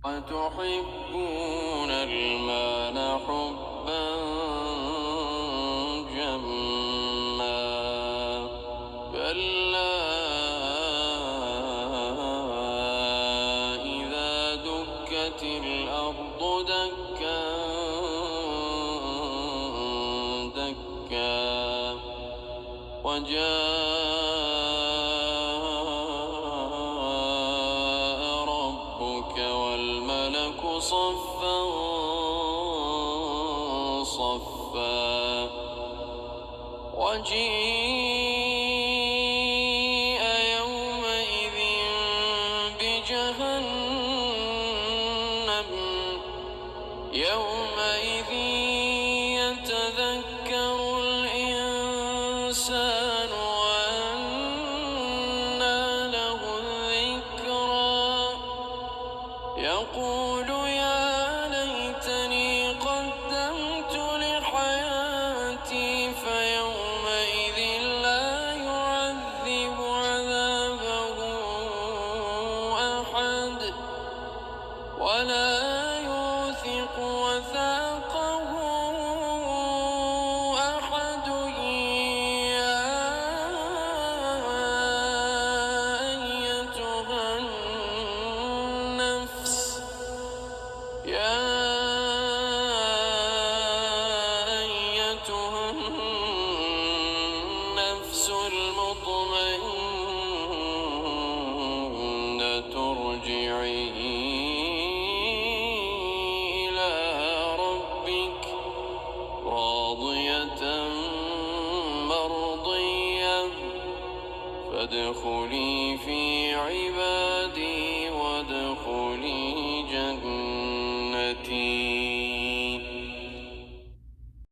وتحبون المال حبا جما كلا إذا دكت الأرض دكا دكا وجاء ربك والملك صفا صفا وجيء يومئذ بجهنم يومئذ يتذكر الإنسان وأنى له الذكرى يقول يا ليتني قدمت لحياتي فيومئذ لا يعذب عذابه أحد ولا يوثق وثاقه أحد يا أيتها النفس المطمئنة ارجعي إلى ربك راضية مرضية فادخلي في عبادي وادخلي